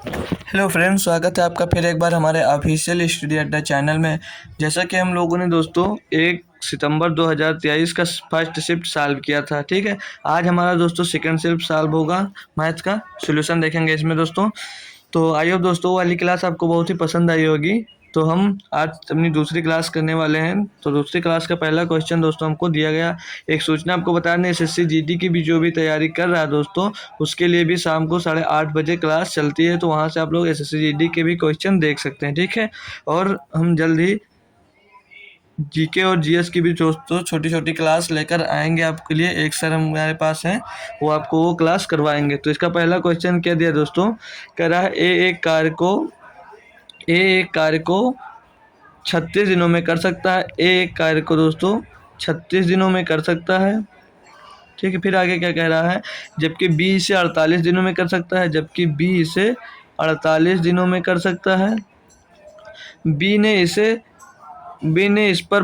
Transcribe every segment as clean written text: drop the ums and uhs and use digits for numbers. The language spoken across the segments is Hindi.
हेलो फ्रेंड्स, स्वागत है आपका फिर एक बार हमारे ऑफिशियल स्टडी अड्डा चैनल में। जैसा कि हम लोगों ने दोस्तों 1 सितंबर 2023 का फर्स्ट शिफ्ट सॉल्व किया था। ठीक है, आज हमारा दोस्तों सेकंड शिफ्ट सॉल्व होगा। मैथ का सॉल्यूशन देखेंगे इसमें दोस्तों। तो आई होप दोस्तों वो वाली क्लास आपको बहुत ही पसंद आई होगी। तो हम आज अपनी दूसरी क्लास करने वाले हैं। तो दूसरी क्लास का पहला क्वेश्चन दोस्तों हमको दिया गया। एक सूचना आपको बता दें, एसएससी जीडी की भी जो भी तैयारी कर रहा है दोस्तों, उसके लिए भी शाम को 8:30 बजे क्लास चलती है। तो वहाँ से आप लोग एसएससी जीडी के भी क्वेश्चन देख सकते हैं। ठीक है, और हम जल्द ही जीके और जीएस की भी दोस्तों छोटी छोटी क्लास लेकर आएंगे आपके लिए। एक सर हमारे पास हैं, वो आपको वो क्लास करवाएंगे। तो इसका पहला क्वेश्चन क्या दिया दोस्तों, कह रहा है ए एक कार्य को 36 दिनों में कर सकता है। एक कार्य को दोस्तों 36 दिनों में कर सकता है। ठीक है, फिर आगे क्या कह रहा है, जबकि बी इसे 48 दिनों में कर सकता है। जबकि बी इसे 48 दिनों में कर सकता है। बी ने इस पर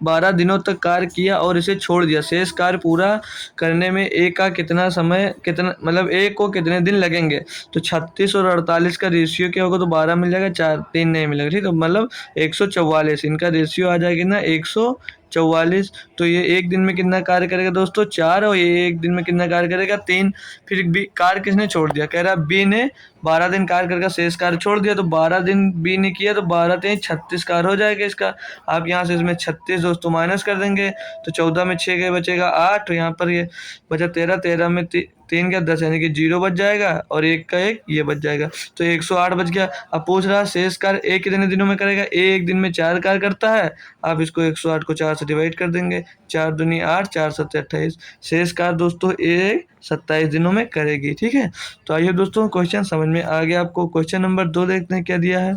12 दिनों तक कार्य किया और इसे छोड़ दिया। शेष कार्य पूरा करने में ए का कितना समय, कितना मतलब ए को कितने दिन लगेंगे। तो 36 और 48 का रेशियो क्या होगा, तो 12 मिल जाएगा, 3 नहीं मिलेगा। ठीक है, मतलब 144 इनका रेशियो आ जाएगा ना, 144। तो ये एक दिन में कितना कार्य करेगा दोस्तों, 4, और ये एक दिन में कितना कार्य करेगा, 3। फिर बी कार्य किसने छोड़ दिया, कह रहा है बी ने 12 दिन कार्य करके शेष कार्य छोड़ दिया। तो 12 दिन बी ने किया, तो 12 3 36 कार्य हो जाएगा इसका। आप यहाँ से इसमें 36 दोस्तों माइनस कर देंगे, तो 14 में 6 के बचेगा 8। तो यहाँ पर ये बचा 13, 13 में 3 का 10 यानी कि 0 बच जाएगा, और 1 का 1 ये बच जाएगा। तो 108 बच गया। अब पूछ रहा है शेष कार्य ए कितने दिनों में करेगा। ए एक दिन में 4 कार्य करता है। आप इसको 108 को 4 से डिवाइड कर देंगे, 4 दूनी 8, 4 7 28। शेष कार्य दोस्तों ए 27 दिनों में करेगी। ठीक है, तो आइए दोस्तों क्वेश्चन समझ में आ गया आपको। क्वेश्चन नंबर 2 देखते हैं क्या दिया है,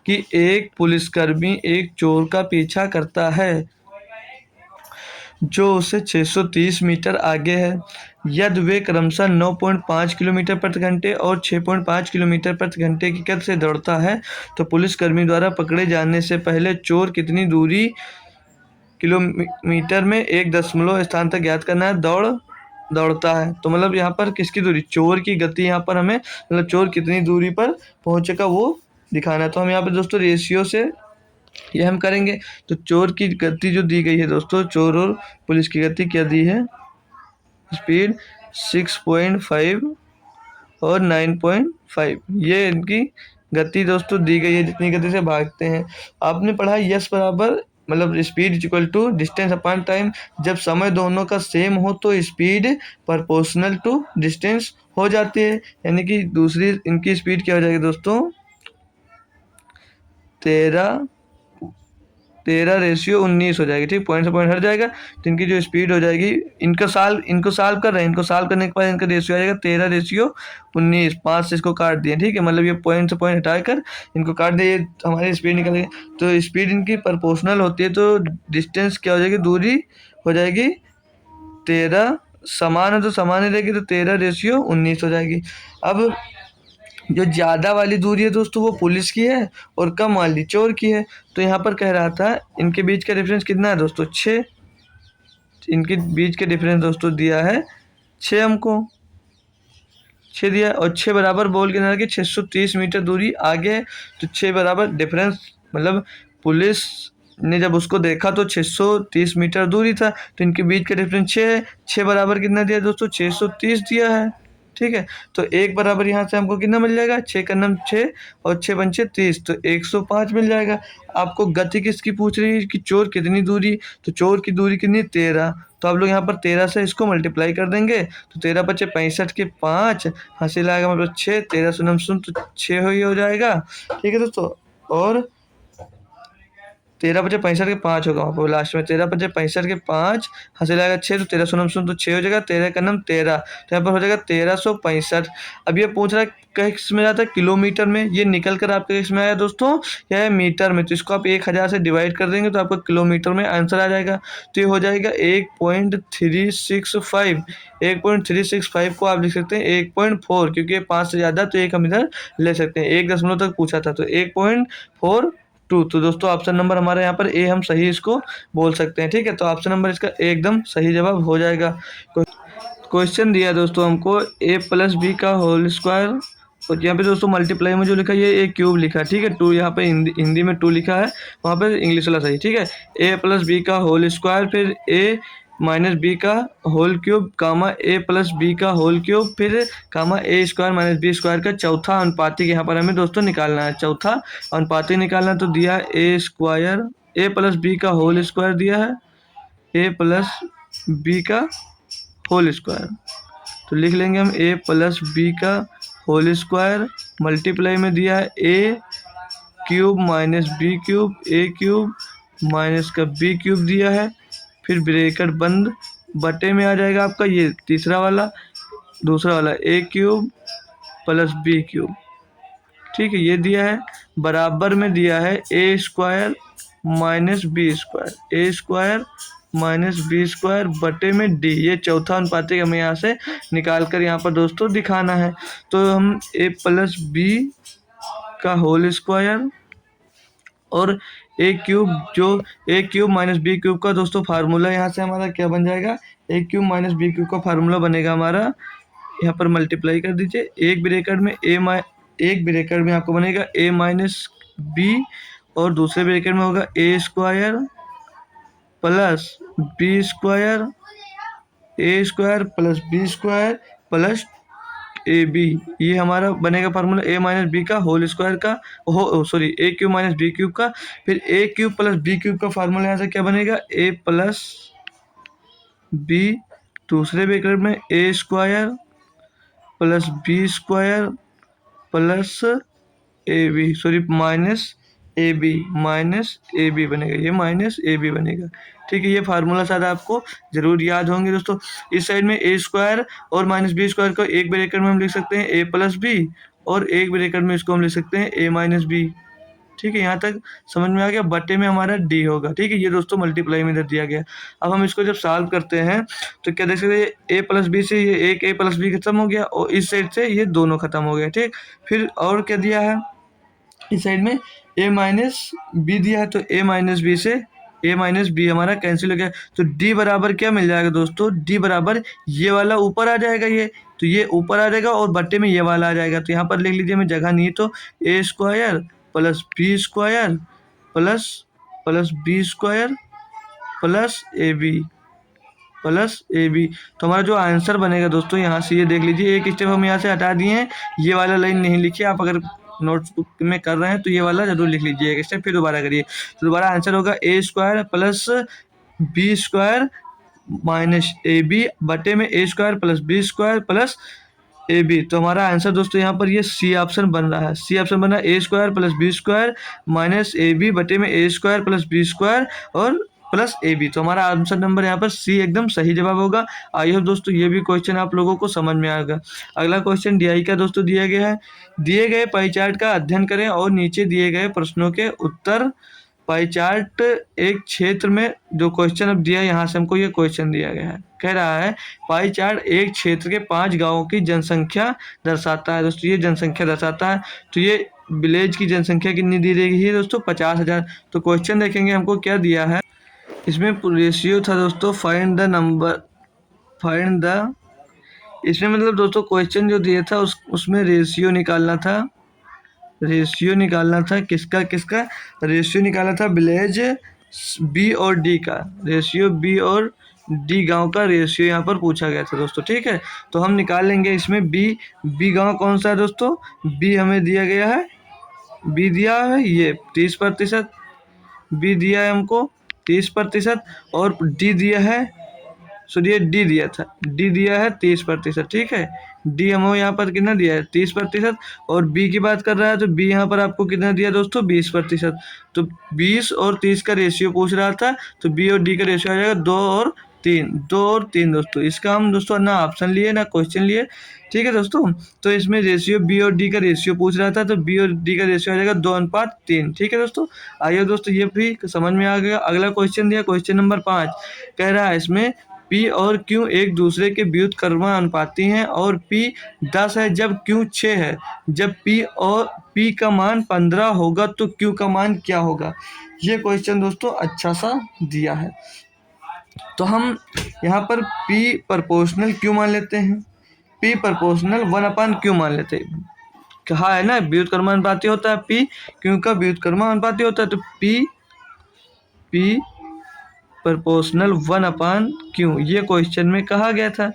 कि एक पुलिसकर्मी एक चोर का पीछा करता है जो उससे 630 मीटर आगे है। यदि वे क्रमशः 9.5 किलोमीटर प्रति घंटे और 6.5 किलोमीटर प्रति घंटे की गति से दौड़ता है, तो पुलिसकर्मी द्वारा पकड़े जाने से पहले चोर कितनी दूरी किलोमीटर में 1 स्थान तक ज्ञात करना है। दौड़ता है, तो मतलब यहाँ पर किसकी दूरी, चोर की गति यहाँ पर हमें, मतलब चोर कितनी दूरी पर पहुंचेगा वो दिखाना है। तो हम यहाँ पर दोस्तों रेशियो से ये हम करेंगे। तो चोर की गति जो दी गई है दोस्तों, चोर और पुलिस की गति क्या दी है, स्पीड 6.5 और 9.5, ये इनकी गति दोस्तों दी गई है, जितनी गति से भागते हैं। आपने पढ़ा यस बराबर, मतलब speed is equal to distance upon time. जब समय दोनों का सेम हो तो स्पीड प्रोपोर्शनल टू डिस्टेंस हो जाती है, यानी कि दूसरी इनकी स्पीड क्या हो जाएगी दोस्तों, 13 रेशियो 19 हो जाएगी। ठीक, पॉइंट से पॉइंट हट जाएगा, तो इनकी जो स्पीड हो जाएगी, इनको सॉल्व कर रहे हैं, इनको सॉल्व करने के बाद इनका रेशियो आ जाएगा 13 रेशियो 19। 5 से इसको काट दिए। ठीक है, मतलब ये पॉइंट से पॉइंट हटाकर इनको काट दिए, हमारी स्पीड निकल गई। तो स्पीड इनकी प्रोपोर्शनल होती है, तो डिस्टेंस क्या हो जाएगी, दूरी हो जाएगी 13। समान है तो समान ही रहेगी, तो 13 रेशियो 19 हो जाएगी। अब जो ज़्यादा वाली दूरी है दोस्तों वो पुलिस की है, और कम वाली चोर की है। तो यहाँ पर कह रहा था इनके बीच का डिफरेंस कितना है दोस्तों, 6। इनके बीच का डिफरेंस दोस्तों दिया है 6, हमको 6 दिया है, और 6 बराबर बोल के ना कि 630 मीटर दूरी आगे है। तो 6 बराबर डिफरेंस, मतलब पुलिस ने जब उसको देखा तो 630 मीटर दूरी था, तो इनके बीच का डिफरेंस 6 है। 6 बराबर कितना दिया दोस्तों, 630 दिया है। ठीक है, तो 1 बराबर यहाँ से हमको कितना मिल जाएगा, 6 का नाम 6 और 6 पंचे 30, तो 105 मिल जाएगा। आपको गति किसकी पूछ रही है, कि चोर कितनी दूरी, तो चोर की दूरी कितनी, 13। तो आप लोग यहाँ पर 13 से इसको मल्टीप्लाई कर देंगे, तो 13 बचे 65 के 5, हासिल आएगा मतलब 6, 13 सुनम सुन तो 6 ही हो जाएगा। ठीक है दोस्तों, और 13 बचे 65 के 5 होगा वहाँ पर लास्ट में, 13 बचे 65 के 5, हासिल आएगा 6, तो 13 सुनम सुन तो 6 हो जाएगा, 13 का नाम 13, तो यहाँ पर हो जाएगा 1365। अब ये पूछ रहा है किस में जाता है, किलोमीटर में। ये निकल कर आपके किस में आया दोस्तों, यह है मीटर में। तो इसको आप 1000 से डिवाइड कर देंगे तो आपको किलोमीटर में आंसर आ जाएगा। तो ये हो जाएगा 1.365। 1.365 को आप लिख सकते हैं 1.4, क्योंकि ये 5 से ज़्यादा, तो एक हम इधर ले सकते हैं। 1 दशमलव तक पूछा था, तो 1.42। तो दोस्तों ऑप्शन नंबर हमारे यहाँ पर ए हम सही इसको बोल सकते हैं। ठीक है, तो ऑप्शन नंबर इसका एकदम सही जवाब हो जाएगा। क्वेश्चन दिया दोस्तों हमको a प्लस बी का होल स्क्वायर, और यहाँ पे दोस्तों मल्टीप्लाई में जो लिखा है ये ए क्यूब लिखा है, ठीक है। टू यहाँ पे हिंदी में टू लिखा है, वहाँ पे इंग्लिश वाला सही, ठीक है। ए प्लस बी का होल स्क्वायर, फिर ए माइनस बी का होल क्यूब, कामा ए प्लस बी का होल क्यूब, फिर कामा ए स्क्वायर माइनस बी स्क्वायर का चौथा अनुपातिक यहाँ पर हमें दोस्तों निकालना है। चौथा अनुपातिक निकालना है, तो दिया ए स्क्वायर, ए प्लस बी का होल स्क्वायर दिया है, ए प्लस बी का होल स्क्वायर, तो लिख लेंगे हम ए प्लस बी का होल स्क्वायर, मल्टीप्लाई में दिया है ए क्यूब माइनस बी क्यूब, ए क्यूब माइनस का बी क्यूब दिया है, फिर ब्रैकेट बंद, बटे में आ जाएगा आपका ये तीसरा वाला, दूसरा वाला ए क्यूब प्लस बी क्यूब, ठीक है, ये दिया है। बराबर में दिया है a square minus B square, a square minus B square बटे में डी, ये चौथा अनुपातिक हमें यहाँ से निकाल कर यहाँ पर दोस्तों दिखाना है। तो हम ए प्लस बी का होल स्क्वायर और ए क्यूब, जो ए क्यूब माइनस बी क्यूब का दोस्तों फार्मूला यहाँ से हमारा क्या बन जाएगा, ए क्यूब माइनस बी क्यूब का फार्मूला बनेगा हमारा, यहाँ पर मल्टीप्लाई कर दीजिए, एक ब्रैकेट में आपको बनेगा ए माइनस बी, और दूसरे ब्रैकेट में होगा a square plus b square, a square plus b square plus a b, ये हमारा बनेगा फार्मूला ए माइनस बी का होल स्क्वायर का, a cube minus b cube का। फिर a cube plus b cube का फार्मूला यहाँ से क्या बनेगा, ए प्लस बी, दूसरे ब्रैकेट में a square plus b square plus a b, minus a b बनेगा, ये माइनस ए बी बनेगा, ठीक है। ये फार्मूला शायद आपको जरूर याद होंगे दोस्तों। इस साइड में ए स्क्वायर और माइनस बी स्क्वायर को एक ब्रैकेट में हम लिख सकते हैं ए प्लस बी, और एक ब्रैकेट में इसको हम लिख सकते हैं ए माइनस बी, ठीक है। यहाँ तक समझ में आ गया, बटे में हमारा डी होगा, ठीक है। ये दोस्तों मल्टीप्लाई में इधर दिया गया। अब हम इसको जब सॉल्व करते हैं तो क्या देख सकते हैं, ए प्लस बी से ये एक ए प्लस बी खत्म हो गया, और इस साइड से ये दोनों खत्म हो गए, ठीक। फिर और क्या दिया है, इस साइड में ए माइनस बी दिया है, तो ए माइनस बी से ए माइनस बी हमारा कैंसिल हो गया, तो डी बराबर क्या मिल जाएगा दोस्तों, डी बराबर ये वाला ऊपर आ जाएगा, ये तो ये ऊपर आ जाएगा और बट्टे में ये वाला आ जाएगा। तो यहाँ पर लिख लीजिए, मैं जगह नहीं, तो a square plus b square plus b square plus a b, तो हमारा जो आंसर बनेगा दोस्तों, यहाँ से ये देख लीजिए, एक स्टेप हम यहाँ से हटा दिए हैं, ये वाला लाइन नहीं लिखिए आप, अगर नोटबुक में कर रहे हैं तो ये वाला जरूर लिख लीजिए एक स्टेप, फिर दोबारा करिए। तो दोबारा आंसर होगा a square plus b square minus a b बटे में a square plus b square plus a b. तो हमारा आंसर दोस्तों यहाँ पर ये सी ऑप्शन बन रहा है, a square plus b square minus a b बटे में a square plus b square और प्लस ए बी। तो हमारा आंसर नंबर यहाँ पर सी एकदम सही जवाब होगा। आई होप दोस्तों ये भी क्वेश्चन आप लोगों को समझ में आएगा। अगला क्वेश्चन डीआई का दोस्तों दिया गया है, दिए गए पाई चार्ट का अध्ययन करें और नीचे दिए गए प्रश्नों के उत्तर। पाई चार्ट एक क्षेत्र में, जो क्वेश्चन अब दिया है यहाँ से हमको ये क्वेश्चन दिया गया है, कह रहा है पाई चार्ट एक क्षेत्र के 5 गांवों की जनसंख्या दर्शाता है। दोस्तों ये जनसंख्या दर्शाता है, तो ये विलेज की जनसंख्या कितनी दी गई है दोस्तों, 50,000। तो क्वेश्चन देखेंगे हमको क्या दिया है, इसमें रेशियो था दोस्तों इसमें मतलब दोस्तों क्वेश्चन जो दिया था उसमें रेशियो निकालना था, किसका रेशियो निकाला था, विलेज बी और डी का रेशियो, बी और डी गांव का रेशियो यहाँ पर पूछा गया था दोस्तों, ठीक है। तो हम निकाल लेंगे इसमें बी गांव कौन सा है दोस्तों, बी हमें दिया गया है, बी दिया है ये 30%, बी दिया है हमको 30% और डी दिया है, डी दिया है 30%, ठीक है। डी हमें यहाँ पर कितना दिया है 30%, और बी की बात कर रहा है तो बी यहाँ पर आपको कितना दिया दोस्तों 20%। तो 20 और 30 का रेशियो पूछ रहा था, तो बी और डी का रेशियो आ जाएगा 2 और 3 दोस्तों। इसका हम दोस्तों ना ऑप्शन लिए ना क्वेश्चन लिए, ठीक है दोस्तों। तो इसमें रेशियो बी और डी का रेशियो पूछ रहा था, तो बी और डी का रेशियो आ जाएगा 2:3, ठीक है दोस्तों। आइए दोस्तों ये भी समझ में आ गया। अगला क्वेश्चन दिया, क्वेश्चन नंबर 5 कह रहा है इसमें P और Q एक दूसरे के व्युत्क्रमानुपाती हैं और P 10 है जब Q 6 है। जब P का मान 15 होगा तो Q का मान क्या होगा। ये क्वेश्चन दोस्तों अच्छा सा दिया है। तो हम यहाँ पर P प्रोपोर्शनल क्यू मान लेते हैं, P प्रोपोर्शनल 1/Q मान लेते हैं। कहा है ना व्युत्क्रमानुपाती होता है P, क्यू का व्युत्क्रमानुपाती होता है, तो P प्रोपोर्शनल 1/Q ये क्वेश्चन में कहा गया था।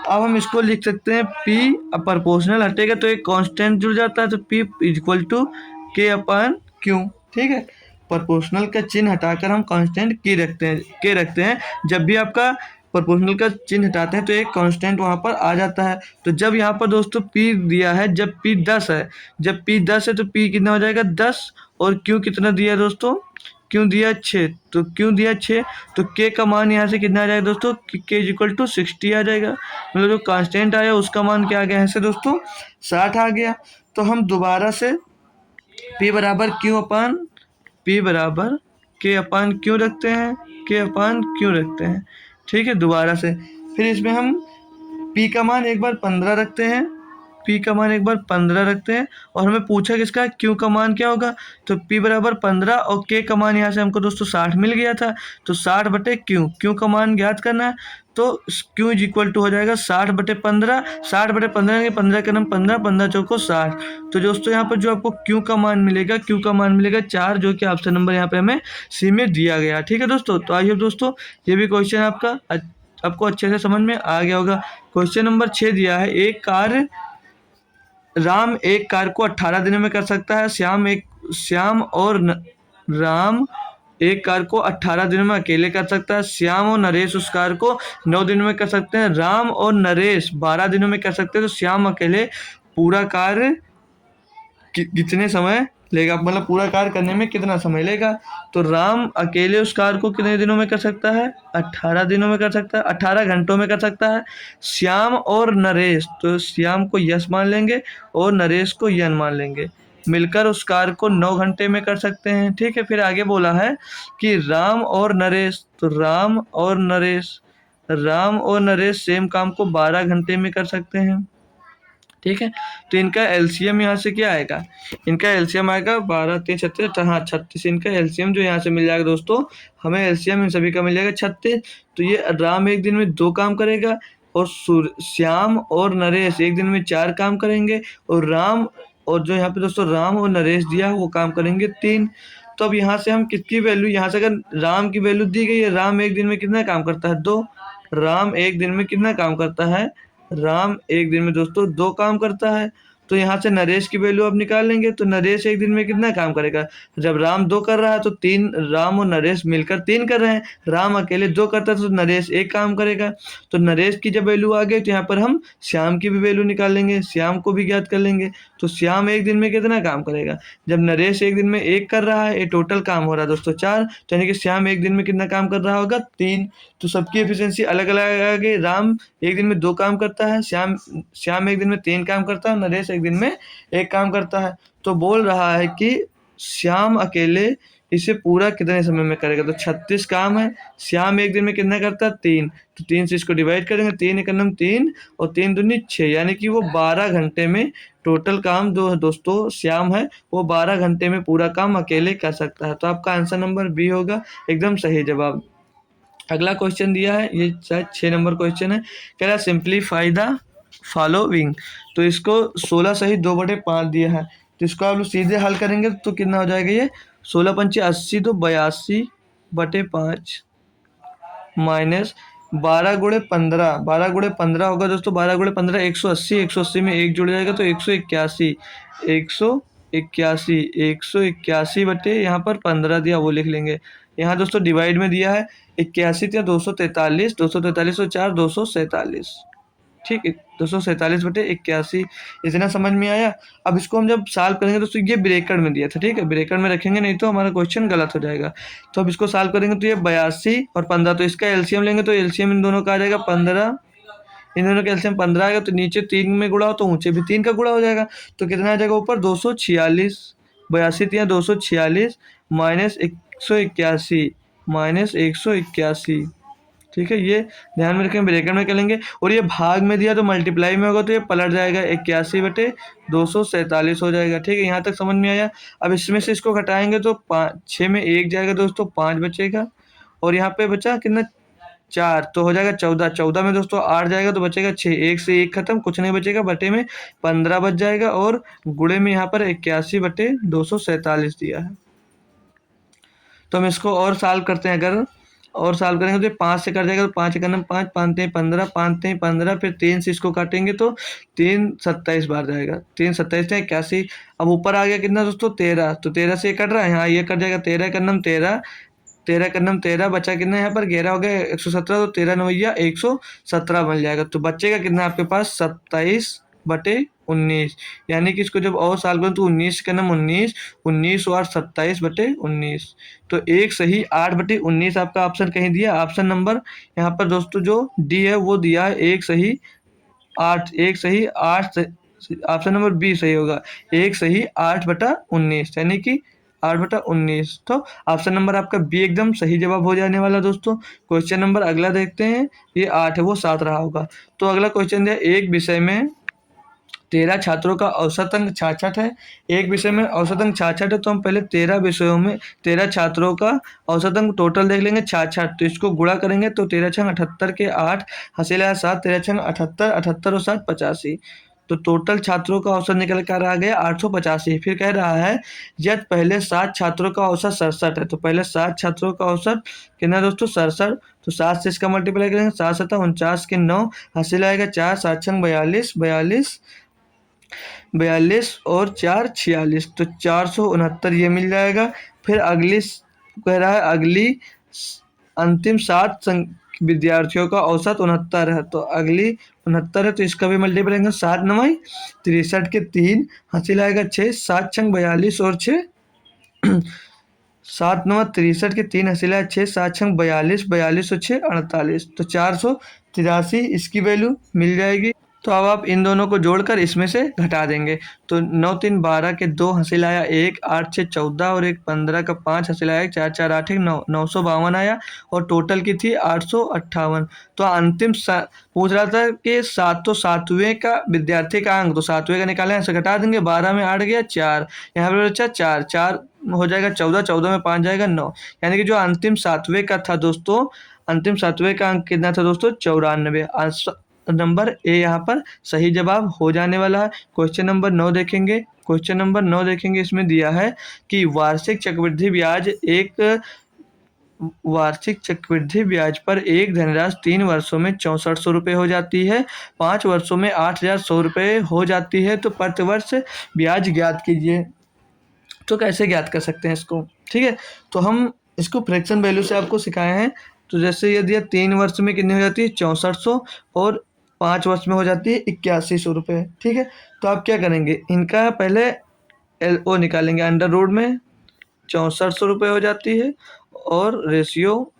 अब हम इसको लिख सकते हैं P, अब प्रोपोर्शनल हटेगा तो एक कांस्टेंट जुड़ जाता है, तो P इक्वल टू K/Q। ठीक है, प्रोपोर्शनल का चिन्ह हटाकर हम कांस्टेंट के रखते हैं। जब भी आपका प्रोपोर्शनल का चिन्ह हटाते हैं तो एक कांस्टेंट वहाँ पर आ जाता है। तो जब यहाँ पर दोस्तों P दिया है, जब P 10 है, जब P 10 है तो P कितना हो जाएगा 10, और Q कितना दिया है दोस्तों, क्यों दिया 6, तो क्यों दिया 6, तो K का मान यहाँ से कितना आ जाएगा दोस्तों, K इक्वल टू 60 आ जाएगा। मतलब जो कांस्टेंट आया उसका मान क्या आ गया है दोस्तों, 60 आ गया। तो हम दोबारा से P बराबर K/Q रखते हैं, K/Q रखते हैं। ठीक है, दोबारा से फिर इसमें हम P का मान एक बार 15 रखते हैं, P का मान एक बार 15 रखते हैं, और हमें पूछा किसका, Q का मान क्या होगा, तो P बराबर 15 और K का मान यहाँ से हमको दोस्तों 60 मिल गया था, तो 60/Q, Q का मान ज्ञात करना है, तो Q इक्वल टू हो जाएगा 60/15, 60/15 के 15 का नाम 15, 15 चौको 60। तो दोस्तों यहाँ पर जो आपको Q का मान मिलेगा, Q का मान मिलेगा 4, जो कि ऑप्शन नंबर यहाँ पे हमें सी में दिया गया। ठीक है दोस्तों, तो आई होप दोस्तों ये भी क्वेश्चन आपको अच्छे से समझ में आ गया होगा। क्वेश्चन नंबर 6 दिया है, राम एक कार को 18 दिनों में कर सकता है, राम एक कार को 18 दिनों में अकेले कर सकता है, श्याम और नरेश उस कार को 9 दिनों में कर सकते हैं, राम और नरेश 12 दिनों में कर सकते हैं, तो श्याम अकेले पूरा कार्य कितने समय लेगा, मतलब पूरा कार्य करने में कितना समय लेगा। तो राम अकेले उस कार्य को कितने दिनों में कर सकता है, 18 दिनों में कर सकता है, 18 घंटों में कर सकता है। श्याम और नरेश, तो श्याम को यस मान लेंगे और नरेश को यन मान लेंगे, मिलकर उस कार्य को 9 घंटे में कर सकते हैं। ठीक है, फिर आगे बोला है कि राम और नरेश, तो राम और नरेश सेम काम को 12 घंटे में कर सकते हैं। ठीक है, तो इनका एलसीएम यहाँ से क्या आएगा, इनका एलसीएम आएगा 12 3 36, हाँ 36, इनका एलसीएम जो यहाँ से मिल जाएगा दोस्तों, हमें एलसीएम इन सभी का मिल जाएगा 36। तो ये राम एक दिन में 2 काम करेगा, और श्याम और नरेश एक दिन में 4 काम करेंगे, और जो यहाँ पे दोस्तों राम और नरेश दिया है वो काम करेंगे 3। तो अब यहाँ से हम किसकी वैल्यू, यहाँ से अगर राम की वैल्यू दी गई है, राम एक दिन में कितना काम करता है 2, राम एक दिन में कितना काम करता है, राम एक दिन में दोस्तों 2 काम करता है। तो यहाँ से नरेश की वैल्यू आप निकाल लेंगे, तो नरेश एक दिन में कितना काम करेगा, जब राम 2 कर रहा है तो 3, राम और नरेश मिलकर 3 कर रहे हैं, राम अकेले 2 करता है तो नरेश 1 काम करेगा। तो नरेश की जब वैल्यू आ गई तो यहाँ पर हम श्याम की भी वैल्यू निकाल लेंगे, श्याम को भी ज्ञात कर लेंगे। तो श्याम एक दिन में कितना काम करेगा, जब नरेश एक दिन में 1 कर रहा है, ये टोटल काम हो रहा है दोस्तों 4, तो यानी कि श्याम एक दिन में कितना काम कर रहा होगा 3। तो सबकी एफिशिएंसी अलग अलग आ गई, राम एक दिन में 2 काम करता है, श्याम एक दिन में 3 काम करता है, नरेश एक दिन में 1 काम करता है। तो बोल रहा है कि श्याम अकेले इसे पूरा कितने समय में करेगा, तो 36 काम है, श्याम एक दिन में कितना करता है 3, तो 3 से इसको डिवाइड करेंगे, 3 एक 3 और 3 दूनी 6, यानी कि वो 12 घंटे में टोटल काम जो दोस्तों श्याम है वो 12 घंटे में पूरा काम अकेले कर सकता है। तो आपका आंसर नंबर बी होगा एकदम सही जवाब। अगला क्वेश्चन दिया है, ये शायद 6 नंबर क्वेश्चन है, कह रहा है सिंप्लीफाई द फॉलोइंग। तो इसको 16 सही 2/5 दिया है, तो इसको आप लोग सीधे हल करेंगे तो कितना हो जाएगा, ये 16 पंचे 80, तो 82/5 माइनस 12 गुणे 15, 12 गुणे 15 होगा दोस्तों, 12 गुणे 15 180, 180 में 1 जुड़ जाएगा तो 181, 181 बटे यहाँ पर 15 दिया वो लिख लेंगे। यहाँ दोस्तों डिवाइड में दिया है 81 या 243, 243 और 4 247। ठीक है, 247/81, इतना समझ में आया। अब इसको हम जब सॉल्व करेंगे दोस्तों, ये ब्रैकेट में दिया था, ठीक है, ब्रैकेट में रखेंगे नहीं तो हमारा क्वेश्चन गलत हो जाएगा। तो अब इसको सॉल्व करेंगे तो ये 82 और 15, तो इसका एलसीएम लेंगे तो एलसीएम इन दोनों का आ जाएगा 15, इन दोनों का एलसीएम 15 आएगा, तो नीचे 3 में गुणा हो तो ऊंचे भी 3 का गुणा हो जाएगा, तो कितना आ जाएगा ऊपर 246, 82 या 246 माइनस 181। ठीक है, ये ध्यान में रखें, ब्रैकेट में कर लेंगे, और ये भाग में दिया तो मल्टीप्लाई में होगा तो ये पलट जाएगा 81/247 हो जाएगा। ठीक है, यहाँ तक समझ में आया। अब इसमें से इसको घटाएंगे तो 6 में 1 जाएगा दोस्तों, 5 बचेगा, और यहाँ पे बचा कितना 4 तो हो जाएगा 14, 14 में दोस्तों 8 जाएगा तो बचेगा 6, 1 से 1 खत्म, कुछ नहीं बचेगा, बटे में 15 बच जाएगा और गुणे में यहाँ पर 81/247 दिया है। तो हम इसको और सॉल्व करते हैं, अगर और सॉल्व करेंगे तो 5 से कट जाएगा, तो 5 एकम 5, 5 तें 15, 5 तें 15, फिर 3 से इसको काटेंगे तो 3 27 बार जाएगा, 3 27 81। अब ऊपर आ गया कितना दोस्तों 13, तो 13 से ये कट रहा है, हाँ ये कट जाएगा, 13 एकम 13, 13 एकम 13, बचा कितना यहाँ पर 11 हो गया 117, तो 13 नवैया 117 बन जाएगा। तो बचेगा कितना आपके पास 27/19, यानी कि इसको जब और सॉल्व करें तो 19 का नाम 19, 19 और 27/19, तो एक सही 8/19 आपका ऑप्शन कहीं दिया, ऑप्शन नंबर यहाँ पर दोस्तों जो डी है वो दिया है एक सही 8, एक सही 8, ऑप्शन नंबर बी सही होगा, एक सही 8/19, यानी कि 8/19। तो ऑप्शन नंबर आपका बी एकदम सही जवाब हो जाने वाला दोस्तों। क्वेश्चन नंबर अगला देखते हैं, ये 8 है वो 7 रहा होगा। तो अगला क्वेश्चन दिया, एक विषय में 13 छात्रों का औसत अंक 66 है, एक विषय में औसत अंक 66 है, तो हम पहले 13 विषयों में 13 छात्रों का औसत अंक टोटल देख लेंगे 66, तो इसको गुणा करेंगे तो 13 छंग 78 के 8, हासिल आया 7, 13 छंग 78, 78 और 7 85, तो टोटल छात्रों का औसत निकल कर आ गया 885। फिर कह रहा है यदि पहले 7 छात्रों का औसत 67 है, तो पहले 7 छात्रों का औसत कितना है दोस्तों 67, तो 7 से इसका मल्टीप्लाई करेंगे, 7 7 49 के 9, हासिल आएगा 4, 7 छंग 42, 42 42 और 4 46, तो 469 ये मिल जाएगा। फिर अगली कह रहा है अगली अंतिम 7 विद्यार्थियों का औसत 69 है, तो अगली 69 है, तो इसका भी मल्टीपल करेंगे, 7 9 63 के 3, हासिल आएगा 6, 7 छंग 42 और 6 7 9 63 के 3, हासिल आया 6, 7 छंग 42, 42 और 6 48, तो 483 इसकी वैल्यू मिल जाएगी। तो अब आप इन दोनों को जोड़कर इसमें से घटा देंगे, तो 9 3 12 के 2, हासिल आया 1, 8 6 14 और 1 15 का 5, हासिल आया 4 4 8 1 9, 952 आया और टोटल की थी 858। तो अंतिम पूछ रहा था कि सातवें का विद्यार्थी का अंक, तो सातवें का निकालें, ऐसे घटा देंगे, 12 में 8 गया 4, यहाँ पर बचा 4, 4 हो जाएगा 14, 14 में 5 जाएगा 9, यानी कि जो अंतिम सातवें का था दोस्तों, अंतिम सातवें का अंक कितना था दोस्तों 94। नंबर ए यहाँ पर सही जवाब हो जाने वाला है। क्वेश्चन नंबर 9 देखेंगे, क्वेश्चन नंबर 9 देखेंगे, इसमें दिया है कि वार्षिक चक्रवृद्धि ब्याज पर एक धनराशि 3 वर्षों में 6400 रुपये हो जाती है, 5 वर्षों में 8100 रुपये हो जाती है, तो प्रतिवर्ष ब्याज ज्ञात कीजिए। तो कैसे ज्ञात कर सकते हैं इसको, ठीक है, तो हम इसको फ्रैक्शन वैल्यू से आपको सिखाए हैं। तो जैसे ये दिया 3 वर्ष में कितनी हो जाती है 6400 और 5 वर्ष में हो जाती है 8100 रुपये, ठीक है। तो आप क्या करेंगे, इनका पहले LO निकालेंगे, अंडर रूट में 6400 रुपये हो जाती है और रेशियो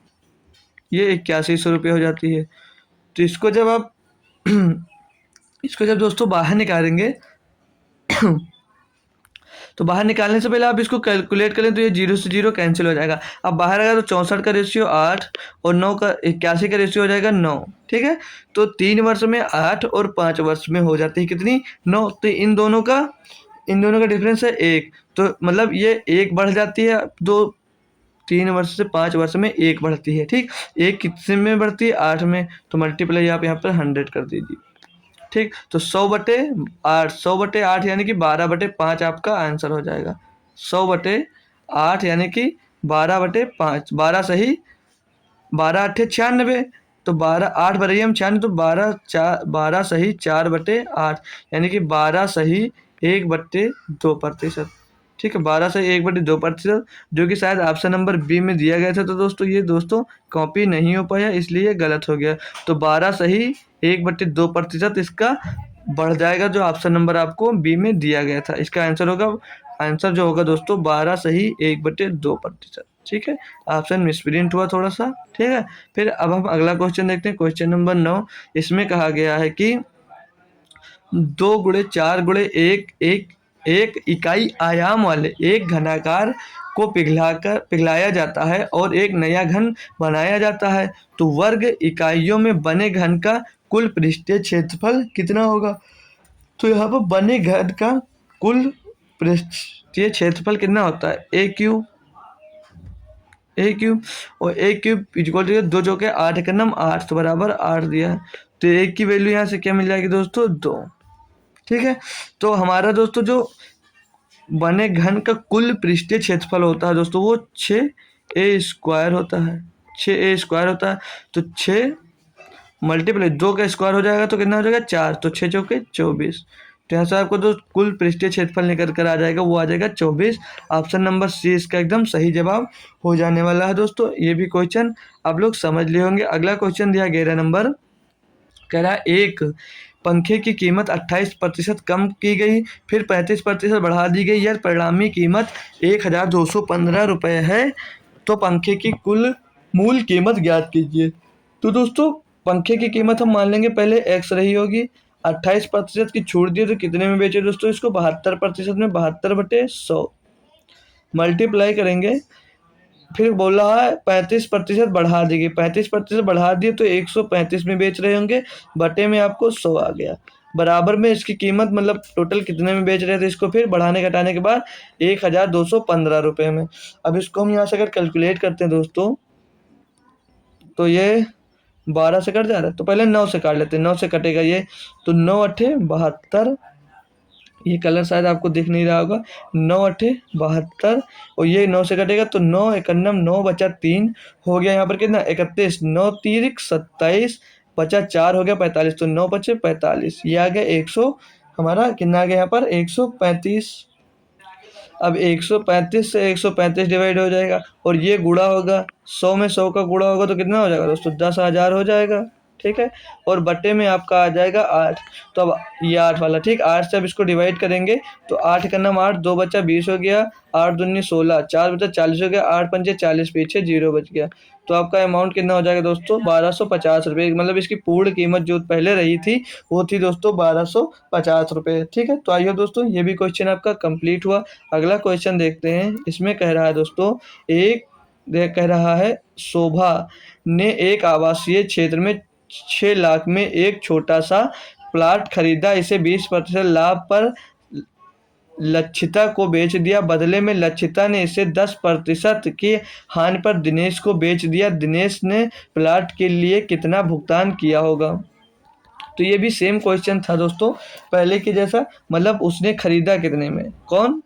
ये 8100 रुपये हो जाती है। तो इसको जब आप इसको जब दोस्तों बाहर निकालेंगे तो बाहर निकालने से पहले आप इसको कैलकुलेट करें तो ये 0 से 0 कैंसिल हो जाएगा। अब बाहर आएगा तो 64 का रेशियो 8 और 9 का 81 का रेशियो हो जाएगा 9, ठीक है। तो 3 वर्ष में 8 और 5 वर्ष में हो जाती है कितनी 9, तो इन दोनों का डिफरेंस है 1, तो मतलब ये 1 बढ़ जाती है, 3 वर्ष से 5 वर्ष में 1 बढ़ती है, ठीक। 1 कितने में बढ़ती है 8 में, तो मल्टीप्लाई आप यहाँ पर 100 कर दीजिए, ठीक। तो 100/8, 100/8 यानी कि 12/5 आपका आंसर हो जाएगा। 100/8 यानी कि 12/5, 12 सही 12 8 96, तो 12 8 बढ़ाइए हम 96, तो 12 सही 4/8, यानी कि 12 सही 1/2%, ठीक है, 12 से 1/2%, जो कि शायद ऑप्शन नंबर बी में दिया गया था। तो दोस्तों ये दोस्तों कॉपी नहीं हो पाया, इसलिए गलत हो गया। तो 12 सही 1/2% इसका बढ़ जाएगा, जो ऑप्शन नंबर आपको बी में दिया गया था। इसका आंसर जो होगा दोस्तों 12 सही 1/2%, ठीक है। ऑप्शन मिसप्रिंट हुआ थोड़ा सा, ठीक है। फिर अब हम अगला क्वेश्चन देखते हैं, क्वेश्चन नंबर 9। इसमें कहा गया है कि 2 गुणे 4 गुणे 1 इकाई आयाम वाले एक घनाकार को पिघलाया जाता है और एक नया घन बनाया जाता है, तो वर्ग इकाइयों में बने घन का कुल पृष्ठीय क्षेत्रफल कितना होगा। तो यहाँ पर बने घन का कुल पृष्ठीय क्षेत्रफल कितना होता है, AQ ए क्यूब, और ए क्यूब इक्वल टू 2 चौके 8 एक नम 8 तो बराबर 8 दिया है। तो ए की वैल्यू यहाँ से क्या मिल जाएगी दोस्तों 2। ठीक है, तो हमारा दोस्तों जो बने घन का कुल पृष्ठीय क्षेत्रफल होता है दोस्तों वो 6a² होता है, 6a² होता है। तो 6 मल्टीप्लाई 2 का स्क्वायर हो जाएगा तो कितना हो जाएगा 4, तो 6 चौके 24। तो यहाँ से आपको जो कुल पृष्ठीय क्षेत्रफल निकल कर आ जाएगा वो आ जाएगा 24। ऑप्शन नंबर सी इसका एकदम सही जवाब हो जाने वाला है दोस्तों। ये भी क्वेश्चन आप लोग समझ लिए होंगे। अगला क्वेश्चन दिया 11 नंबर, कह रहा है एक पंखे की कीमत 28% कम की गई, फिर 35% बढ़ा दी गई, यह परिणामी कीमत 1215 रुपये है, तो पंखे की कुल मूल कीमत ज्ञात कीजिए। तो दोस्तों पंखे की कीमत हम मान लेंगे पहले एक्स रही होगी, 28% की छूट दी तो कितने में बेचे दोस्तों इसको 72% में, 72/100 मल्टीप्लाई करेंगे। फिर बोल रहा है 35% बढ़ा देगी, 35% बढ़ा दिए तो 135 में बेच रहे होंगे, बटे में आपको 100 आ गया, बराबर में इसकी कीमत मतलब टोटल कितने में बेच रहे थे इसको फिर बढ़ाने घटाने के बाद 1215 रुपये में। अब इसको हम यहाँ से अगर कैलकुलेट करते हैं दोस्तों तो ये 12 से कट जा रहा है, तो पहले 9 से काट लेते हैं, 9 से कटेगा ये, तो 9 अठे 72, ये कलर शायद आपको दिख नहीं रहा होगा, 9 अठे 72 और ये 9 से कटेगा तो 9 एकन्नम 9 बचा 3 हो गया, यहाँ पर कितना 31, 9 तीरिक 27 बचा 4 हो गया 45, तो 9 बचे 45, ये आ गया 100, हमारा कितना आ गया यहाँ पर 135। अब 135 से 135 डिवाइड हो जाएगा और ये गुणा होगा, 100 में 100 का गुणा होगा तो कितना हो जाएगा दोस्तों 10,000 हो जाएगा। ठीक है, और बटे में आपका आ जाएगा 8, तो अब ये 8 वाला, ठीक 8 से अब इसको डिवाइड करेंगे तो 8 का नाम 8, 2 बचा 20 हो गया, 8 दूनी 16, 4 बचा 40 हो गया, 8 पंजे 40, पीछे 0 बच गया, तो आपका अमाउंट कितना हो जाएगा दोस्तों 1250 रुपये, मतलब इसकी पूर्ण कीमत जो पहले रही थी वो थी दोस्तों 1250 रुपये। ठीक है, तो आइए दोस्तों ये भी क्वेश्चन आपका कंप्लीट हुआ। अगला क्वेश्चन देखते हैं, इसमें कह रहा है दोस्तों कह रहा है शोभा ने एक आवासीय क्षेत्र में 6 लाख में एक छोटा सा प्लाट खरीदा, इसे 20% लाभ पर लक्षिता को बेच दिया, बदले में लक्षिता ने इसे 10% की हानि पर दिनेश को बेच दिया, दिनेश ने प्लाट के लिए कितना भुगतान किया होगा। तो ये भी सेम क्वेश्चन था दोस्तों पहले के जैसा, मतलब उसने खरीदा कितने में, कौन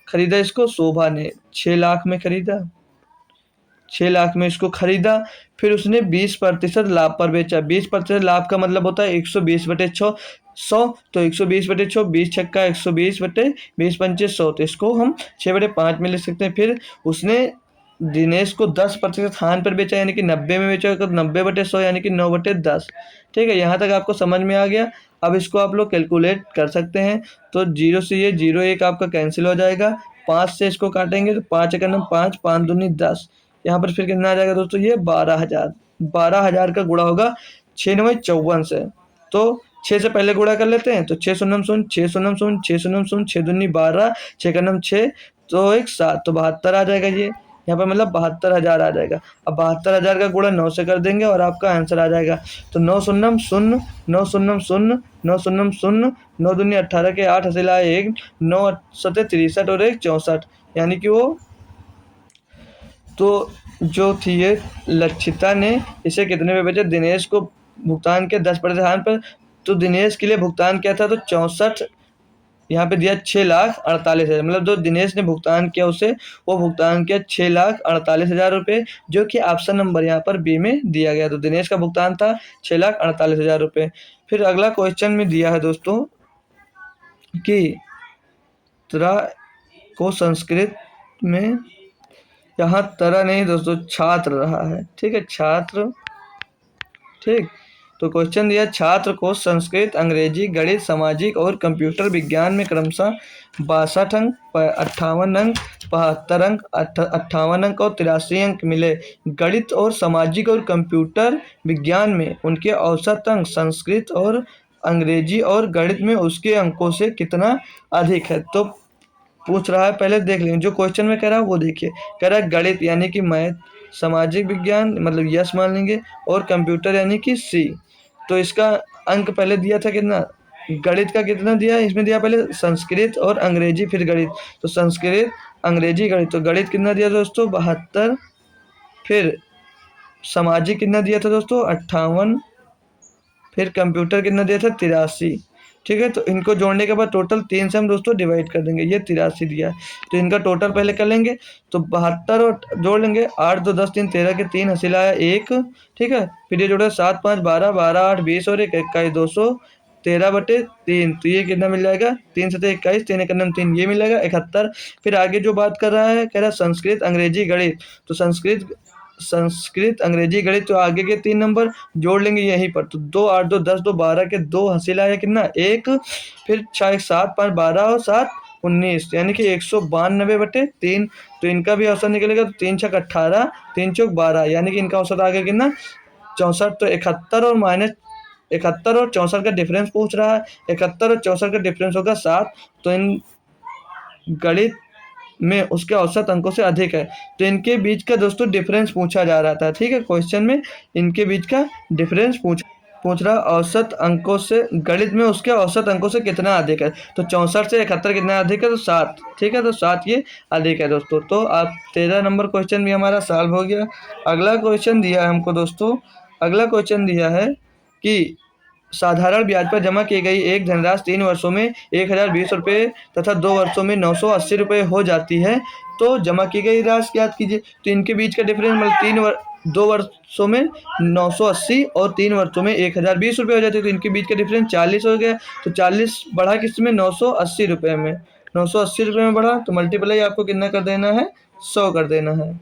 खरीदा इसको, शोभा ने 6 लाख में खरीदा, 6 लाख में इसको खरीदा, फिर उसने 20% लाभ पर बेचा, 20% लाभ का मतलब होता है 120/6 100, तो 120/6 20 छक्का 120/20 पंचे 100, तो इसको हम 6/5 में लिख सकते हैं। फिर उसने दिनेश को 10% हान पर बेचा यानी कि 90 में बेचा, तो 90/100 यानी कि 9/10। ठीक है, यहाँ तक आपको समझ में आ गया। अब इसको आप लोग कैलकुलेट कर सकते हैं, तो 0 से ये 0 1 आपका कैंसिल हो जाएगा, 5 से इसको काटेंगे तो 5 का नाम 5, 5 दूनी 10, यहाँ पर फिर कितना आ जाएगा दोस्तों ये 12,000, 12,000 का गुणा होगा 6 9 54 से, तो 6 से पहले गुणा कर लेते हैं, तो 6 शून्य शून्य 6 शून्य शून्य 6 शून्य शून्य 6 दूनी 12, 6 का नाम 6 तो 1 7, तो 72 आ जाएगा ये, यहाँ पर मतलब 72,000 आ जाएगा। अब 72,000 का गुणा 9 से कर देंगे और आपका आंसर आ जाएगा, तो 9 शून्य शून्य 9 शून्य शून्य 9 शून्य शून्य 9 दूनी 18 के 8 हसीला 1, 9 सते 63 और 1 64, यानी कि वो तो जो थी ये लक्षिता ने इसे कितने में बेचा, दिनेश को भुगतान किया 10% पर, तो दिनेश के लिए भुगतान किया था तो 64, यहाँ पे दिया 6,48,000, मतलब जो दिनेश ने भुगतान किया उसे वो भुगतान किया 6,48,000 रुपये, जो कि ऑप्शन नंबर यहाँ पर बी में दिया गया, तो दिनेश का भुगतान था 6,48,000 रुपये। फिर अगला क्वेश्चन में दिया है दोस्तों कि तरह को संस्कृत में, यहाँ तरह नहीं दोस्तों छात्र रहा है, ठीक है छात्र, ठीक, तो क्वेश्चन दिया छात्र को संस्कृत, अंग्रेजी, गणित, सामाजिक और कंप्यूटर विज्ञान में क्रमशः 62 अंक, 58 अंक, 72 अंक, 58 अंक और 83 अंक मिले। गणित और सामाजिक और कंप्यूटर विज्ञान में उनके औसत अंक संस्कृत और अंग्रेजी और गणित में उसके अंकों से कितना अधिक है। तो पूछ रहा है, पहले देख लेंगे जो क्वेश्चन में कह रहा है वो देखिए, कह रहा है गणित यानी कि मैथ, सामाजिक विज्ञान मतलब यस मान लेंगे, और कंप्यूटर यानी कि सी। तो इसका अंक पहले दिया था कितना, गणित का कितना दिया, इसमें दिया पहले संस्कृत और अंग्रेजी फिर गणित, तो संस्कृत अंग्रेजी गणित, तो गणित कितना दिया दोस्तों 72, फिर सामाजिक कितना दिया था दोस्तों 58, फिर कंप्यूटर कितना दिया था 83। ठीक है, तो इनको जोड़ने के बाद टोटल 3 से हम दोस्तों डिवाइड कर देंगे, ये 83 दिया है तो इनका टोटल पहले कर लेंगे। तो 72 और जोड़ लेंगे, 8 2 10 3 13 के 3 हासिल आया 1। ठीक है, फिर ये जोड़ा 7 5 12 12 8 20 और 1 21 213/3, तो ये कितना मिल जाएगा 3 से 21, 3 1 3, ये मिल जाएगा 71। फिर आगे जो बात कर रहा है, कह रहा है संस्कृत अंग्रेजी गणित, तो संस्कृत अंग्रेजी गणित, तो आगे के 3 नंबर जोड़ लेंगे यहीं पर। तो 2 8 2 10 2 12 के 2 हासिल आया कितना 1, फिर 6 7 5 12 और 7 19, यानी कि 192/3। तो इनका भी औसत निकलेगा, तो 3 छक 18 3 चौक 12, यानी कि इनका औसत आ गया कितना 64। तो 71 और माइनस 71 और 64 का डिफरेंस पूछ रहा है, 71 और 64 का डिफरेंस होगा 7। तो इन गणित में उसके औसत अंकों से अधिक है, तो इनके बीच का दोस्तों डिफरेंस पूछा जा रहा था। ठीक है, क्वेश्चन में इनके बीच का डिफरेंस पूछ रहा औसत अंकों से, गणित में उसके औसत अंकों से कितना अधिक है। तो 64 से 71 कितना अधिक है, तो 7। ठीक है, तो 7 ये अधिक है दोस्तों। तो आप 13 नंबर क्वेश्चन भी हमारा सॉल्व हो गया। अगला क्वेश्चन दिया है हमको दोस्तों, अगला क्वेश्चन दिया है कि साधारण ब्याज पर जमा की गई एक धनराशि 3 वर्षों में 1020 रुपये तथा 2 वर्षों में 980 रुपये हो जाती है, तो जमा की गई राशि ज्ञात कीजिए। तो इनके बीच का डिफरेंस मतलब 2 वर्षों में 980 और 3 वर्षों में 1020 रुपये हो जाते हैं, तो इनके बीच का डिफरेंस 40 हो गया। तो 40 बढ़ा किस में 980 रुपये में, 980 रुपये में बढ़ा, तो मल्टीप्लाई आपको कितना कर देना है 100 कर देना है।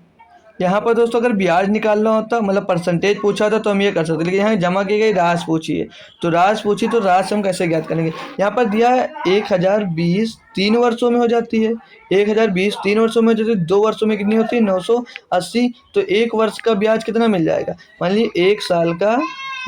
यहाँ पर दोस्तों अगर ब्याज निकालना होता मतलब परसेंटेज पूछा होता तो हम ये कर सकते, लेकिन यहाँ जमा की गई राशि पूछी है, तो राशि पूछी तो राशि हम कैसे ज्ञात करेंगे। यहाँ पर दिया है 1020 3 वर्षों में हो जाती है, 1020 3 वर्षों में हो जाती है, 2 वर्षों में कितनी होती है 980। तो 1 वर्ष का ब्याज कितना मिल जाएगा, मान लीजिए 1 साल का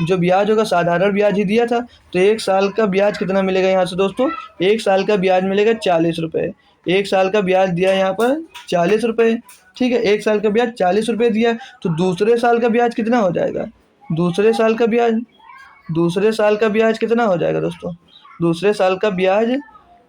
जो ब्याज होगा, साधारण ब्याज ही दिया था, तो 1 साल का ब्याज कितना मिलेगा यहाँ से दोस्तों, 1 साल का ब्याज मिलेगा 40 रुपये। 1 साल का ब्याज दिया यहाँ पर 40 रुपये। ठीक है, 1 साल का ब्याज 40 रुपये दिया, तो दूसरे साल का ब्याज कितना हो जाएगा, दूसरे साल का ब्याज कितना हो जाएगा दोस्तों, दूसरे साल का ब्याज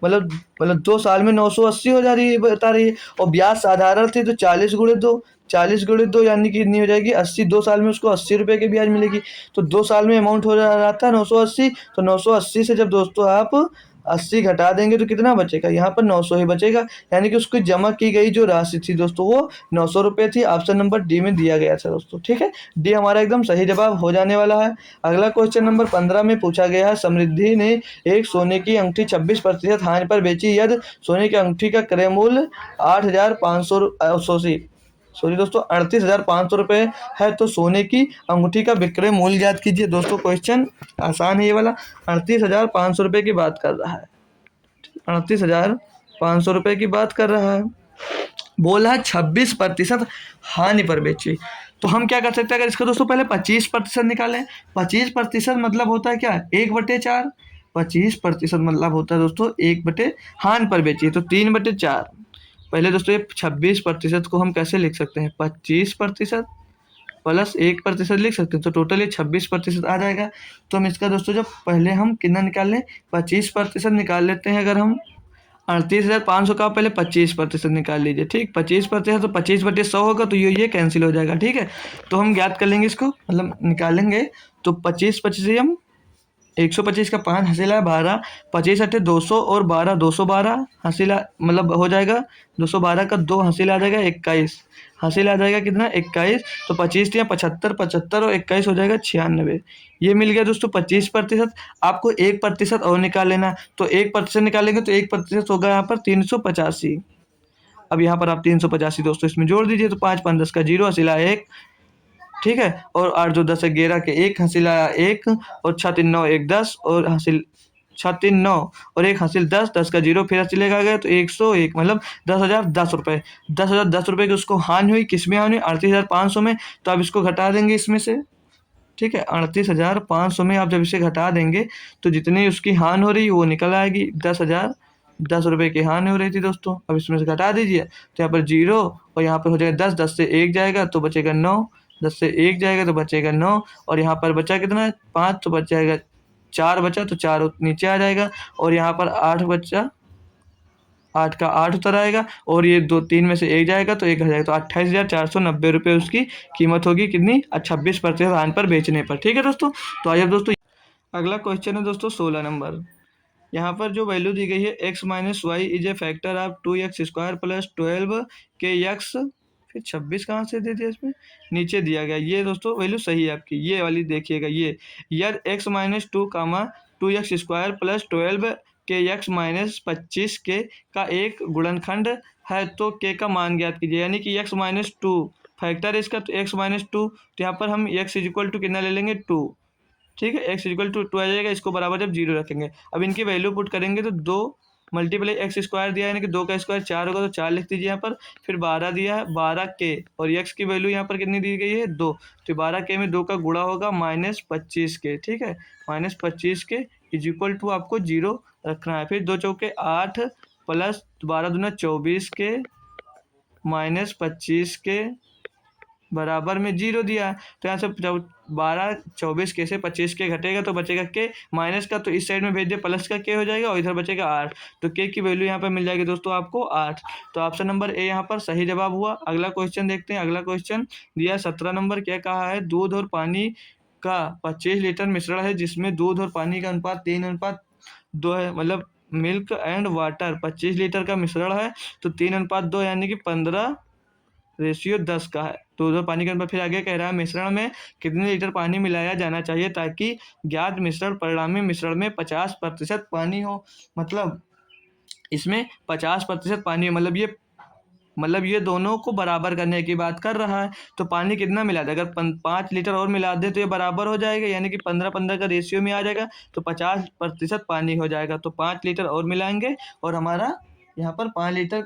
मतलब 2 साल में 980 हो जा रही है, बता रही है, और ब्याज साधारण थी तो 40 गुणे 2 यानी कि कितनी हो जाएगी 80। 2 साल में उसको 80 रुपये की ब्याज मिलेगी, तो 2 साल में अमाउंट हो रहा था 980। तो 980 से जब दोस्तों आप 80 घटा देंगे तो कितना बचेगा, यहाँ पर 900 ही बचेगा, यानी कि उसकी जमा की गई जो राशि थी दोस्तों वो 900 रुपये थी। ऑप्शन नंबर डी में दिया गया था दोस्तों। ठीक है, डी हमारा एकदम सही जवाब हो जाने वाला है। अगला क्वेश्चन नंबर 15 में पूछा गया है, समृद्धि ने एक सोने की अंगूठी 26% हानि पर बेची, यदि सोने की अंगूठी का क्रय मूल्य 8,500 सॉरी दोस्तों 38,500 रुपये है, तो सोने की अंगूठी का विक्रय मूल्य ज्ञात कीजिए। दोस्तों क्वेश्चन आसान है ये वाला, 38,500 रुपये की बात कर रहा है, 38,500 रुपये की बात कर रहा है, बोला है 26% हानि पर बेची। तो हम क्या कर सकते हैं, अगर इसका दोस्तों पहले 25% निकालें, 25% मतलब होता है क्या 1/4, 25% मतलब होता है दोस्तों 1/, हानि पर बेची तो 3/4। पहले दोस्तों ये 26% को हम कैसे लिख सकते हैं, 25% प्लस 1% लिख सकते हैं, तो टोटल ये 26% आ जाएगा। तो हम इसका दोस्तों जब पहले हम कितना निकाल लें 25% निकाल लेते हैं, अगर हम 38,500 का पहले 25% निकाल लीजिए। ठीक, 25% तो 25/100 होगा, तो ये कैंसिल हो जाएगा। ठीक है, तो हम ज्ञात कर लेंगे इसको, मतलब निकालेंगे, तो 25 हम 125 का 5 हसीला 12, 25 अट्ठे 200 और 12 212 हसीला मतलब हो जाएगा, 212 का 2 हसीला आ जाएगा 21, हासिल आ जाएगा कितना 21। तो 25 या 75, 75 और 21 हो जाएगा 96। ये मिल गया दोस्तों 25%। आपको 1% और निकाल लेना, तो 1% निकालेंगे तो 1% होगा यहाँ पर 385। अब यहाँ पर आप 385 दोस्तों इसमें जोड़ दीजिए, तो 5 5 10 का 0 हसीला 1। ठीक है, और 8 2 10 11 के 1 हसीला 1, और 6 3 9 1 10 और हासिल 6 3 9 और 1 हासिल 10, 10 का 0 फिर हसीलेगा गया, तो 101 मतलब 10,010 रुपये। 10,010 रुपये की उसको हानि हुई, किस में हानि हुई 38,500 में, तो आप इसको घटा देंगे इसमें से। ठीक है, 38,500 में आप जब इसे घटा देंगे तो जितनी उसकी हानि हो रही वो निकल आएगी, 10,010 रुपये की हानि हो रही थी दोस्तों। अब इसमें से घटा दीजिए, तो यहाँ पर 0 और यहाँ पर हो जाएगा 10, 10 से 1 जाएगा तो बचेगा 9, 10 से 1 जाएगा तो बचेगा 9, और यहाँ पर बचा कितना 5, तो बच जाएगा 4 बचा, तो 4 नीचे आ जाएगा, और यहाँ पर 8 बचा, 8 का 8 उतर आएगा और ये 2 3 में से 1 जाएगा तो 1 घट जाएगा, तो 28,490 रुपये उसकी कीमत होगी कितनी? 26% आन पर बेचने पर। ठीक है दोस्तों। तो आइए दोस्तों अगला क्वेश्चन है दोस्तों 16 नंबर। यहाँ पर जो वैल्यू दी गई है x minus y is a factor of 2x² plus 12 के एक्स, फिर 26 कहाँ से दे दिया इसमें, नीचे दिया गया। ये दोस्तों वैल्यू सही है आपकी, ये वाली देखिएगा, ये यार एक्स माइनस 2 प्लस 12 के एक्स माइनस 25 के का एक गुणनखंड है, तो के का मान ज्ञात कीजिए। यानी कि एक्स माइनस 2 फैक्टर है इसका, तो एक्स माइनस 2, तो यहाँ पर हम एक्स इज इक्वल टू कितना ले लेंगे 2। ठीक है, एक्स इक्वल टू 2 आ जाएगा, इसको बराबर जब 0 रखेंगे। अब इनकी वैल्यू पुट करेंगे तो 2 मल्टीप्लाई एक्स स्क्वायर दिया है, यानी कि 2 का स्क्वायर 4 होगा, तो 4 लिख दीजिए यहाँ पर। फिर 12 दिया है, 12 के, और एक्स की वैल्यू यहाँ पर कितनी दी गई है 2, तो 12 के में 2 का गुणा होगा माइनस 25 के। ठीक है, माइनस 25 के इज इक्वल टू आपको 0 रखना है। फिर 2 चौके 8 प्लस 12 दूना 24 के माइनस 25 के बराबर में 0 दिया है। तो यहाँ से 12 24 के से 25 के घटेगा तो बचेगा के, माइनस का तो इस साइड में भेज दे, प्लस का के हो जाएगा और इधर बचेगा 8, तो के की वैल्यू यहाँ पर मिल जाएगी दोस्तों आपको 8। तो ऑप्शन नंबर ए यहाँ पर सही जवाब हुआ। अगला क्वेश्चन देखते हैं। अगला क्वेश्चन दिया 17 नंबर। क्या कहा है? दूध और पानी का 25 लीटर मिश्रण है जिसमें दूध और पानी का अनुपात 3:2 है, मतलब मिल्क एंड वाटर 25 लीटर का मिश्रण है तो 3:2 यानी कि 15:10 का है। तो उधर पानी के अंदर फिर आगे कह रहा है मिश्रण में कितने लीटर पानी मिलाया जाना चाहिए ताकि ज्ञात मिश्रण परिणामी मिश्रण में 50% पानी हो। मतलब इसमें 50% पानी हो, मतलब ये दोनों को बराबर करने की बात कर रहा है। तो पानी कितना मिला दे? अगर 5 लीटर और मिला दे तो ये बराबर हो जाएगा, यानी कि 15-15 का रेशियो में आ जाएगा, तो 50% पानी हो जाएगा। तो 5 लीटर और मिलाएंगे और हमारा यहाँ पर 5 लीटर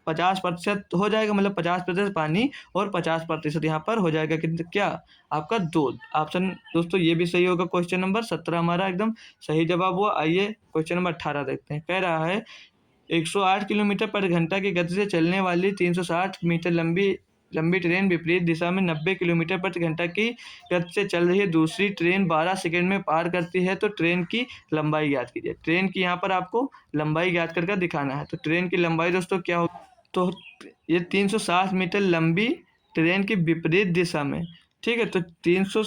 50% हो जाएगा, मतलब 50% पानी और 50% यहाँ पर हो जाएगा क्या आपका दूध। ऑप्शन दोस्तों ये भी सही होगा। क्वेश्चन नंबर 17 हमारा एकदम सही जवाब हुआ। आइए क्वेश्चन नंबर 18 देखते हैं। कह रहा है 108 किलोमीटर पर घंटा की गति से चलने वाली 360 मीटर लंबी ट्रेन विपरीत दिशा में 90 किलोमीटर प्रति घंटा की गति से चल रही है। दूसरी ट्रेन 12 सेकंड में पार करती है, तो ट्रेन की लंबाई ज्ञात कीजिए। ट्रेन की यहाँ पर आपको लंबाई ज्ञात करके दिखाना है। तो ट्रेन की लंबाई दोस्तों क्या हो, तो ये 360 मीटर लंबी ट्रेन की विपरीत दिशा में। ठीक है, तो 300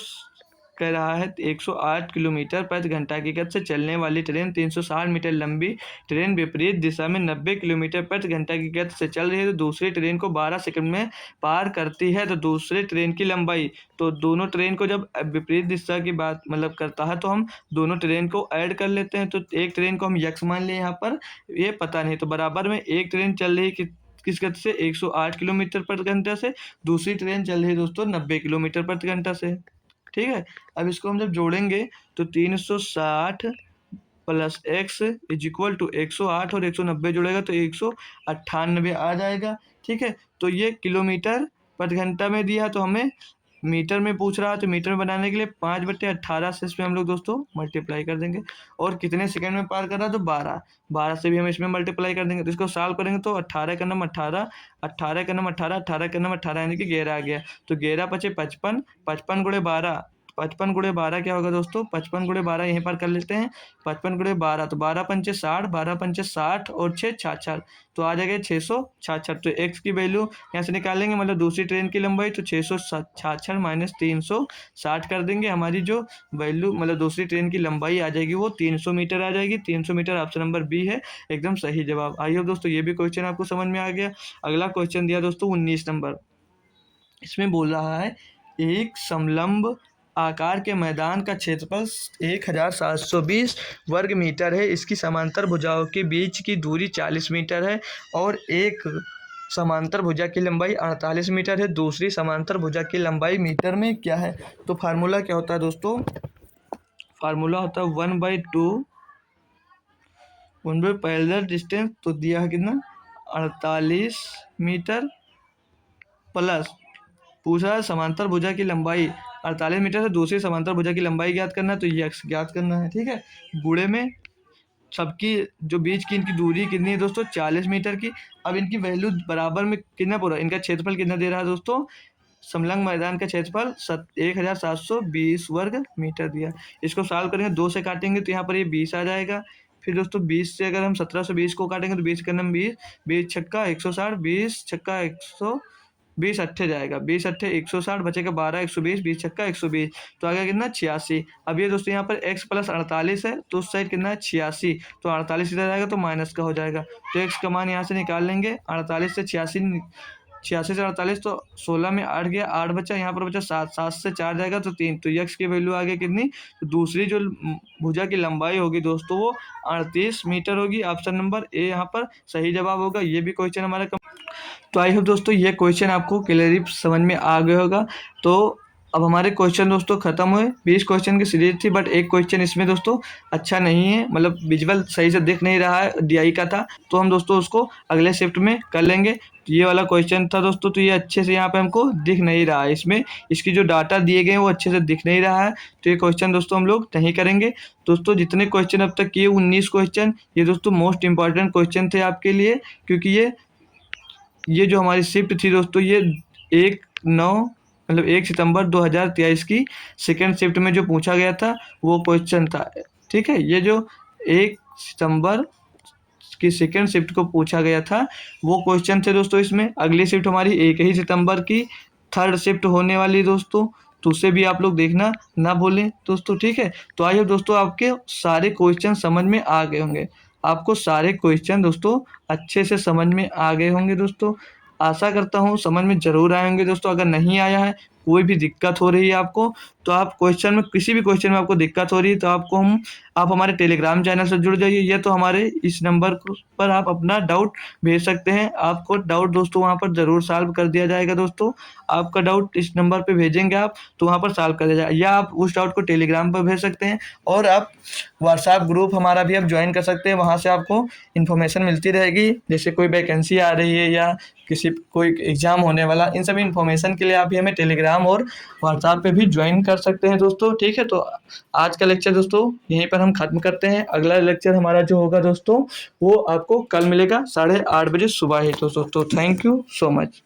कह रहा है 108 किलोमीटर प्रति घंटा की गति से चलने वाली ट्रेन 360 मीटर लंबी ट्रेन विपरीत दिशा में 90 किलोमीटर प्रति घंटा की गति से चल रही है, तो दूसरी ट्रेन को 12 सेकंड में पार करती है। तो दूसरे ट्रेन की लंबाई, तो दोनों ट्रेन को जब विपरीत दिशा की बात करता है तो हम दोनों ट्रेन को ऐड कर लेते हैं। तो एक ट्रेन को हम यक्स मान लें, यहाँ पर ये पता नहीं, तो बराबर में एक ट्रेन चल रही किस गति से 108 किलोमीटर प्रति घंटा से, दूसरी ट्रेन चल रही है दोस्तों 90 किलोमीटर प्रति घंटा से। ठीक है, अब इसको हम जब जोड़ेंगे तो 360 plus x is equal to 108 और 190 जोड़ेगा तो 198 आ जाएगा। ठीक है, तो ये किलोमीटर प्रति घंटा में दिया, तो हमें मीटर में पूछ रहा है, तो मीटर में बनाने के लिए 5/18 से इसमें हम लोग दोस्तों मल्टीप्लाई कर देंगे। और कितने सेकंड में पार कर रहा है? तो 12 से भी हम इसमें मल्टीप्लाई कर देंगे। तो इसको सॉल्व करेंगे तो 18 का नंबर 18, 18 का नंबर 18, 18 का नंबर 18 यानी कि 11 आ गया। तो 11 पचे 55, 55 गुणे 12, 55 गुणे 12 क्या होगा दोस्तों? 55 गुणे 12 यहीं पर कर लेते हैं। 55 गुणे 12 तो 12 पंचे 60, 12 पंचे 60 और 6 66, तो आ जाएगा 666। तो एक्स की वैल्यू यहाँ से निकालेंगे, मतलब दूसरी ट्रेन की लंबाई, तो 666 माइनस 360 कर देंगे। हमारी जो वैल्यू मतलब दूसरी ट्रेन की लंबाई आ जाएगी वो 300 मीटर आ जाएगी। 300 मीटर ऑप्शन नंबर बी है एकदम सही जवाब। आई होप दोस्तों ये भी क्वेश्चन आपको समझ में आ गया। अगला क्वेश्चन दिया दोस्तों 19 नंबर। इसमें बोल रहा है एक समलंब आकार के मैदान का क्षेत्रफल 1720 वर्ग मीटर है। इसकी समांतर भुजाओं के बीच की दूरी 40 मीटर है और एक समांतर भुजा की लंबाई 48 मीटर है। दूसरी समांतर भुजा की लंबाई मीटर में क्या है? तो फार्मूला क्या होता है दोस्तों? फार्मूला होता है 1/2 पैरेलल डिस्टेंस, तो दिया है कितना 48 मीटर, प्लस पूछा है समांतर भुजा की लंबाई 48 मीटर से दूसरी समांतर भुजा की लंबाई ज्ञात करना है, तो ये एक्स ज्ञात करना है। ठीक है, गुणे में सबकी जो बीच की इनकी दूरी कितनी है दोस्तों 40 मीटर की। अब इनकी वैल्यू बराबर में कितना पूरा, इनका क्षेत्रफल कितना दे रहा है दोस्तों? समलंग मैदान का क्षेत्रफल 1720 वर्ग मीटर दिया। इसको सॉल्व करेंगे, 2 से काटेंगे तो यहाँ पर ये 20 आ जाएगा। फिर दोस्तों 20 से अगर हम 1720 को काटेंगे तो 20 करने में 20, 20 छक्का 160, 20 छक्का 100, 20 अट्ठे जाएगा, 20 अट्ठे 160, बचेगा 12, 120, 20 छक्का 120, तो आ गया कितना 86। अब ये दोस्तों यहाँ पर x प्लस 48 है तो उस साइड कितना है 86, तो 48 इधर जाएगा तो माइनस का हो जाएगा, तो x का मान यहाँ से निकाल लेंगे। 48 से 86, 86 से 48 तो 16 में 8 गया, 8 बचा, यहाँ पर बचा 7, 7 से 4 जाएगा तो 3, तो x की वैल्यू आ गई कितनी, तो दूसरी जो भुजा की लंबाई होगी दोस्तों वो 38 मीटर होगी। ऑप्शन नंबर ए यहाँ पर सही जवाब होगा। ये भी क्वेश्चन हमारा तो आई होप दोस्तों ये क्वेश्चन आपको क्लियरली समझ में आ गया होगा। तो अब हमारे क्वेश्चन दोस्तों खत्म हुए। 20 क्वेश्चन की सीरीज थी बट एक क्वेश्चन इसमें दोस्तों अच्छा नहीं है, मतलब विजुअल सही से दिख नहीं रहा है, डीआई का था, तो हम दोस्तों उसको अगले शिफ्ट में कर लेंगे। तो ये वाला क्वेश्चन था दोस्तों, तो ये अच्छे से यहाँ पे हमको दिख नहीं रहा है, इसमें इसकी जो डाटा दिए गए हैं वो अच्छे से दिख नहीं रहा है, तो ये क्वेश्चन दोस्तों हम लोग नहीं करेंगे। दोस्तों जितने क्वेश्चन अब तक किए 19 क्वेश्चन, ये दोस्तों मोस्ट इंपॉर्टेंट क्वेश्चन थे आपके लिए, क्योंकि ये जो हमारी शिफ्ट थी दोस्तों ये 1 सितंबर 2023 की सेकेंड शिफ्ट में जो पूछा गया था वो क्वेश्चन था, ठीक है। ये जो 1 सितंबर की सेकेंड शिफ्ट को पूछा गया था वो क्वेश्चन थे दोस्तों इसमें। अगली शिफ्ट हमारी 1 ही सितंबर की थर्ड शिफ्ट होने वाली दोस्तों, तो उसे भी आप लोग देखना ना भूलें दोस्तों, ठीक है। तो आइए दोस्तों आपके सारे क्वेश्चन समझ में आ गए होंगे, आपको सारे क्वेश्चन दोस्तों अच्छे से समझ में आ गए होंगे दोस्तों। आशा करता हूँ समझ में ज़रूर आए होंगे दोस्तों। अगर नहीं आया है, कोई भी दिक्कत हो रही है आपको, तो आप क्वेश्चन में किसी भी क्वेश्चन में आपको दिक्कत हो रही है तो आप हमारे टेलीग्राम चैनल से जुड़ जाइए, या तो हमारे इस नंबर पर आप अपना डाउट भेज सकते हैं। आपको डाउट दोस्तों वहाँ पर ज़रूर सॉल्व कर दिया जाएगा दोस्तों। आपका डाउट इस नंबर पे भेजेंगे आप तो वहाँ पर सॉल्व कर दिया जाएगा, या आप उस डाउट को टेलीग्राम पर भेज सकते हैं, और आप व्हाट्सएप ग्रुप हमारा भी आप ज्वाइन कर सकते हैं। वहाँ से आपको इन्फॉर्मेशन मिलती रहेगी, जैसे कोई वैकेंसी आ रही है या कोई एग्ज़ाम होने वाला, इन सभी इन्फॉर्मेशन के लिए आप भी हमें टेलीग्राम और व्हाट्सएप पे भी ज्वाइन कर सकते हैं दोस्तों, ठीक है। तो आज का लेक्चर दोस्तों यहीं पर हम ख़त्म करते हैं। अगला लेक्चर हमारा जो होगा दोस्तों वो आपको कल मिलेगा 8:30 बजे सुबह ही। तो दोस्तों थैंक यू सो मच।